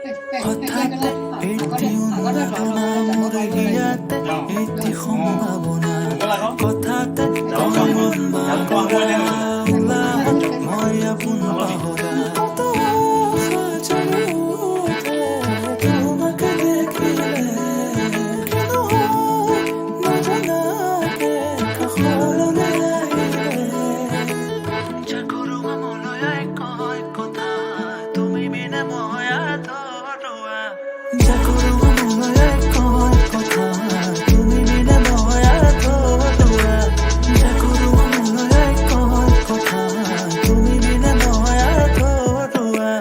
হঠাৎ এটি অনুধাৱনা মোৰ ইয়াতে এটি সম্ভাৱনা কথাতে কয় মন বাগৰা উলাহত মই আপোন পাহৰা কত আশা জাগি উঠে তোমাকে দেখিলে কিনো হয় নজনাকে কাষলৈ আহিলে জাগৰো মনলৈ কয় কথা তুমি বিনে মই আধৰুৱা জাগৰো মনলৈ কয় কথা তুমি বিনে মই আধৰুৱা জাগৰো মনলৈ কয় কথা তুমি বিনে মই আধৰুৱা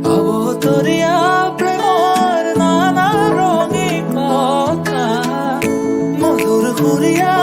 অবতৰীয়া প্ৰেমৰ নানা ৰঙী কথা মধুৰ সুৰীয়া